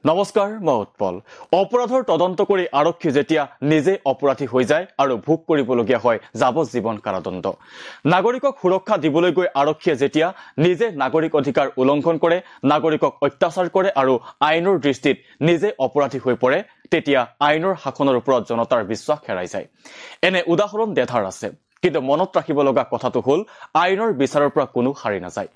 নমস্কাৰ মই উৎপল অপৰাধৰ তদন্ত কৰি আৰক্ষী যেতিয়া নিজে অপৰাধী হৈ যায় আৰু ভোগ কৰিবলগীয়া হয় যাৱজ্জীৱন কাৰাদণ্ড নাগৰিকক সুৰক্ষা দিবলৈ গৈ আৰক্ষীয়ে যেতিয়া নিজে নাগৰিক অধিকাৰ উলংঘন কৰে নাগৰিকক অত্যাচাৰ কৰে আৰু আইনৰ দৃষ্টিত নিজে অপৰাধী হৈ পৰে তেতিয়া আইনৰ শাসনৰ ওপৰত জনতাৰ বিশ্বাস হেৰাই যায় এনে উদাহৰণ দেধাৰ আছে কিন্তু মনত ৰাখিব লগা কথাটো হ'ল আইনৰ বিচাৰৰ পৰা কোনো হাৰি নাযায়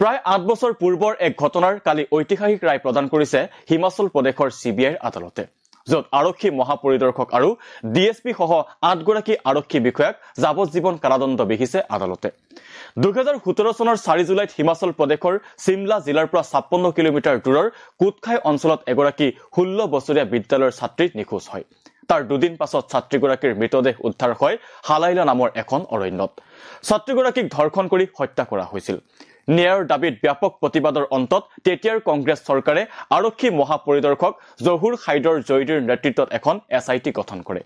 প্ৰায় ৮ বছৰ পূৰ্বৰ এক ঘটনাৰ কালি ঐতিহাসিক ৰায় প্ৰদান কৰিছে হিমাচল প্ৰদেশৰ সিবিআইৰ আদালতে য'ত আৰক্ষী মহাপৰিদৰ্শক আৰু ডিএছপি সহ ৮ গৰাকী আৰক্ষী বিষয়াক যাৱজ্জীৱন কাৰাদণ্ড বিহিছে আদালতে 2017 চনৰ 4 জুলাইত হিমাচল প্ৰদেশৰ চিমলা জিলাৰ পৰা 56 কিলোমিটাৰ দূৰৰ কুটখাই অঞ্চলত এগৰাকী 16 বছৰীয়া বিদ্যালয়ৰ ছাত্ৰী নিখোজ হয় তাৰ দুদিন পাছত ছাত্ৰীগৰাকীৰ মৃতদেহ উদ্ধাৰ হয় হালাইলা নামৰ এখন অৰণ্যত ছাত্ৰীগৰাকীক ধৰ্ষণ কৰি হত্যা কৰা হৈছিল ন্যায়ৰ দাবীত ব্যাপক প্ৰতিবাদৰ অন্তত তেতিয়াৰ কংগ্ৰেছ চৰকাৰে আৰক্ষী মহাপৰিদৰ্শক জহুৰ হাইদৰ জয়দীৰ নেতৃত্বত এখন এছআইটি গঠন কৰে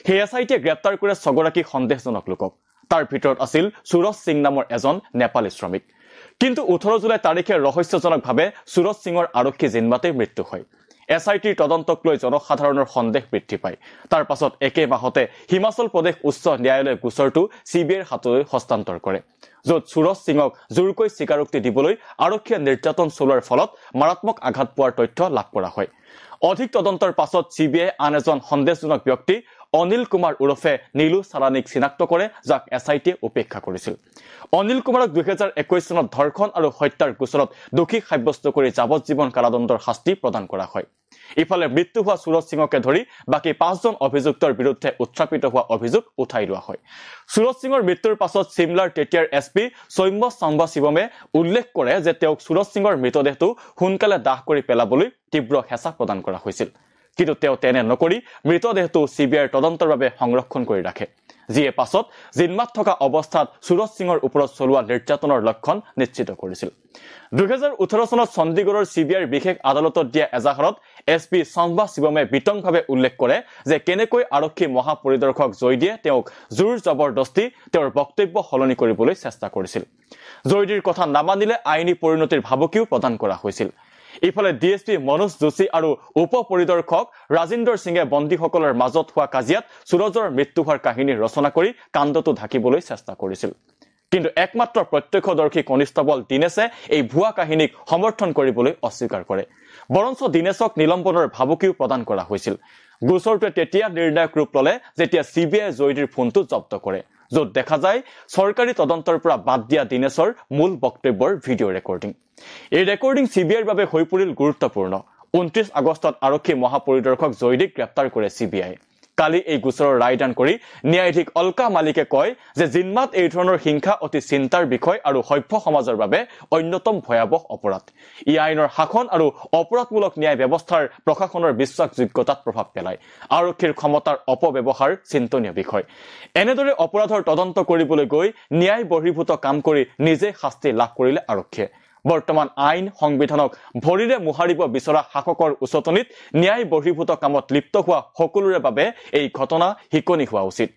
সেই এছআইটিয়ে গ্ৰেপ্তাৰ কৰে 6 গৰাকী সন্দেহজনক লোকক তাৰ ভিতৰত আছিল সুৰজ সিং নামৰ এজন নেপালী শ্ৰমিক কিন্তু 18 জুলাই তাৰিখে ৰহস্যজনকভাৱে সুৰজ সিঙৰ আৰক্ষী জিম্মাতে মৃত্যু হয় এছআইটিৰ তদন্তক লৈ জনসাধাৰণৰ সন্দেহ বৃদ্ধি পায় তাৰ পাছত একে মাহতে হিমাচল প্ৰদেশ উচ্চ ন্যায়ালয়ে গোচৰটো সিবিআইৰ হাতলৈ হস্তান্তৰ কৰে য'ত সুৰজ সিঙক জোৰকৈ স্বীকাৰোক্তি দিবলৈ আৰক্ষীয়ে নিৰ্যাতন চলোৱাৰ ফলত মাৰাত্মক আঘাত পোৱাৰ তথ্য লাভ কৰা হয় অধিক তদন্তৰ পাছত সিবিআই আন এজন সন্দেহজনক ব্যক্তি অনিল কুমাৰ উৰফে নীলু চাৰানীক চিনাক্ত কৰে যাক এছআইটিয়ে উপেক্ষা কৰিছিল অনিল কুমাৰক 2021 চনত ধৰ্ষণ আৰু হত্যাৰ গোচৰত দোষী সাব্যস্ত কৰি যাৱজ্জীৱন কাৰাদণ্ডৰ শাস্তি প্ৰদান কৰা হয় ইফালে মৃত্যু হোৱা সুৰজ সিঙকে ধৰি বাকি 5 জন অভিযুক্তৰ বিৰুদ্ধে উত্থাপিত হোৱা অভিযোগ উঠাই লোৱা হয় সুৰজ সিঙৰ মৃত্যুৰ পাছত সিমলাৰ তেতিয়াৰ এছপি সৌম্য চাম্বা শিৱমে উল্লেখ কৰে যে তেওঁক সুৰজ সিঙৰ মৃতদেহটো সোনকালে দাহ কৰি পেলাবলৈ তীব্ৰ হেঁচা প্ৰদান কৰা হৈছিল কিন্তু তেওঁ তেনে নকৰি মৃতদেহটো সিবিআইৰ তদন্তৰ বাবে সংৰক্ষণ কৰি ৰাখে যিয়ে পাছত জিম্মাত থকা অৱস্থাত সুৰজ সিঙৰ ওপৰত চলোৱা নিৰ্যাতনৰ লক্ষণ নিশ্চিত কৰিছিল 2018 চনত চণ্ডীগড়ৰ সিবিআইৰ বিশেষ আদালতত দিয়া এজাহাৰত এছপি চাম্বা শিৱমে বিতংভাৱে উল্লেখ কৰে যে কেনেকৈ আৰক্ষী মহাপৰিদৰ্শক জয়দীয়ে তেওঁক জোৰ জবৰদস্তি তেওঁৰ বক্তব্য সলনি কৰিবলৈ চেষ্টা কৰিছিল জয়দীৰ কথা নামানিলে আইনী পৰিণতিৰ ভাবুকিও প্ৰদান কৰা হৈছিল ইফালে ডিএছপি মনোজ যোশী আৰু উপ পৰিদৰ্শক ৰাজিন্দৰ সিঙে বন্দীসকলৰ মাজত হোৱা কাজিয়াত সুৰজৰ মৃত্যু হোৱাৰ কাহিনী ৰচনা কৰি কাণ্ডটো ঢাকিবলৈ চেষ্টা কৰিছিল কিন্তু একমাত্ৰ প্ৰত্যক্ষদৰ্শী কনিষ্টেবল দিনেশে এই ভুৱা কাহিনীক সমৰ্থন কৰিবলৈ অস্বীকাৰ কৰে বৰঞ্চ দিনেশক নিলম্বনৰ ভাবুকিও প্ৰদান কৰা হৈছিল গোচৰটোৱে তেতিয়া নিৰ্ণায়ক ৰূপ ল'লে যেতিয়া সিবিআই জয়দীৰ ফোনটো জব্দ কৰে য'ত দেখা যায় চৰকাৰী তদন্তৰ পৰা বাদ দিয়া দিনেশৰ মূল বক্তব্যৰ ভিডিঅ' ৰেকৰ্ডিং এই ৰেকৰ্ডিং সিবিআইৰ বাবে হৈ পৰিল গুৰুত্বপূৰ্ণ 29 আগষ্টত আৰক্ষী মহাপৰিদৰ্শক জয়দীক গ্ৰেপ্তাৰ কৰে সিবিআই কালি এই গোচৰৰ ৰায়দান কৰি ন্যায়াধীশ অলকা মালিকে কয় যে জিম্মাত এই ধৰণৰ হিংসা অতি চিন্তাৰ বিষয় আৰু সভ্য সমাজৰ বাবে অন্যতম ভয়াৱহ অপৰাধ ই আইনৰ শাসন আৰু অপৰাধমূলক ন্যায় ব্যৱস্থাৰ প্ৰশাসনৰ বিশ্বাসযোগ্যতাত প্ৰভাৱ পেলায় আৰক্ষীৰ ক্ষমতাৰ অপব্যৱহাৰ চিন্তনীয় বিষয় এনেদৰে অপৰাধৰ তদন্ত কৰিবলৈ গৈ ন্যায় বহিৰ্ভূত কাম কৰি নিজে শাস্তি লাভ কৰিলে আৰক্ষীয়ে বৰ্তমান আইন সংবিধানক ভৰিৰে মুহাৰিব বিচৰা শাসকৰ উচতনিত ন্যায় বহিৰ্ভূত কামত লিপ্ত হোৱা সকলোৰে বাবে এই ঘটনা শিকনি হোৱা উচিত